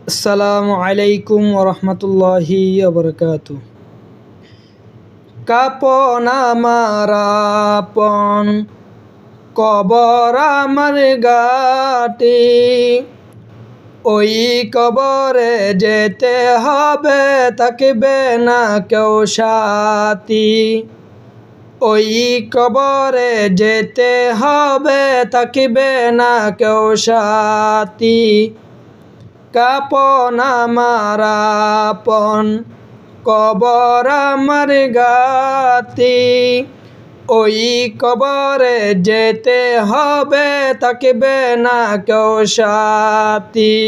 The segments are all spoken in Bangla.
আসসালামু আলাইকুম ওরহমতুল্লাহি ওবরকাতু। কাপন আমার আপন, কবর আমার গাটি, ওই কবরে যেতে হবে, থাকবে না কেউ সাথী। ওই কবরে যেতে হবে, থাকবে না কেউ সাথী। কাপন আমার আপন, কবর আমার গাতি, ওই কবরে যেতে হবে, থাকবে না কেউ সাথী।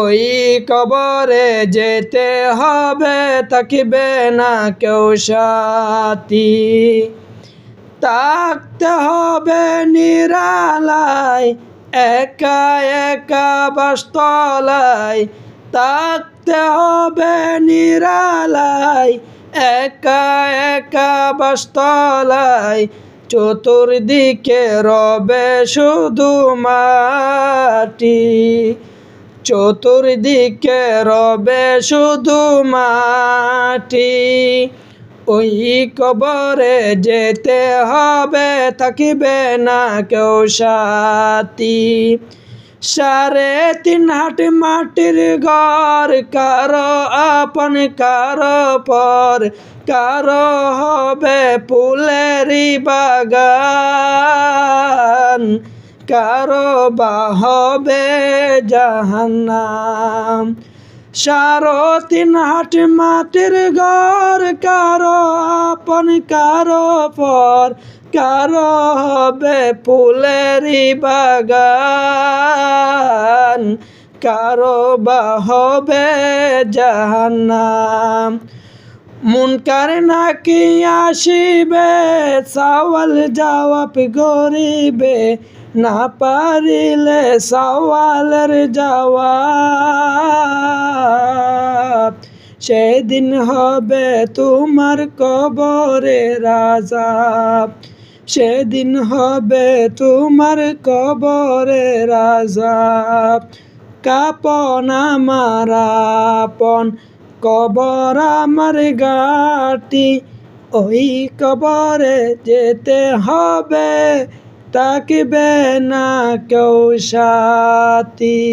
ওই কবরে যেতে হবে, থাকবে না কেউ সাথী। থাকতে হবে নিরালায়, একা একা বাসতলায়। থাকতে হবে নিরালায়, একা একা বাসতলায়। চতুর্দিকে রবে শুধু মাটি, চতুর্দিকে রবে শুধু মাটি। ওই কবরে যেতে হবে, থাকবে না কেউ সাথী। 3.5 হাত মাটির ঘর, কারো আপন কারো পর। কারো হবে ফুলেরই বাগান, কারো বা হবে জাহান্নাম। 3.5 হাত মাটির ঘর, কারো আপন কারো পর। কারো হবে ফুলেরই বাগান, কারো বা হবে জাহান্নাম। মুনকার নাকির আসিবে, সওয়াল জবাব করিবে। না পারিলে সওয়ালের জবাব। সেদিন হবে তোমার কবরের আযাব, সেদিন হবে তোমার কবরের আযাব। কাপন আমার আপন, কবর আমার গাটি, ওই কবরে যেতে হবে, থাকবে না কেউ সাথী।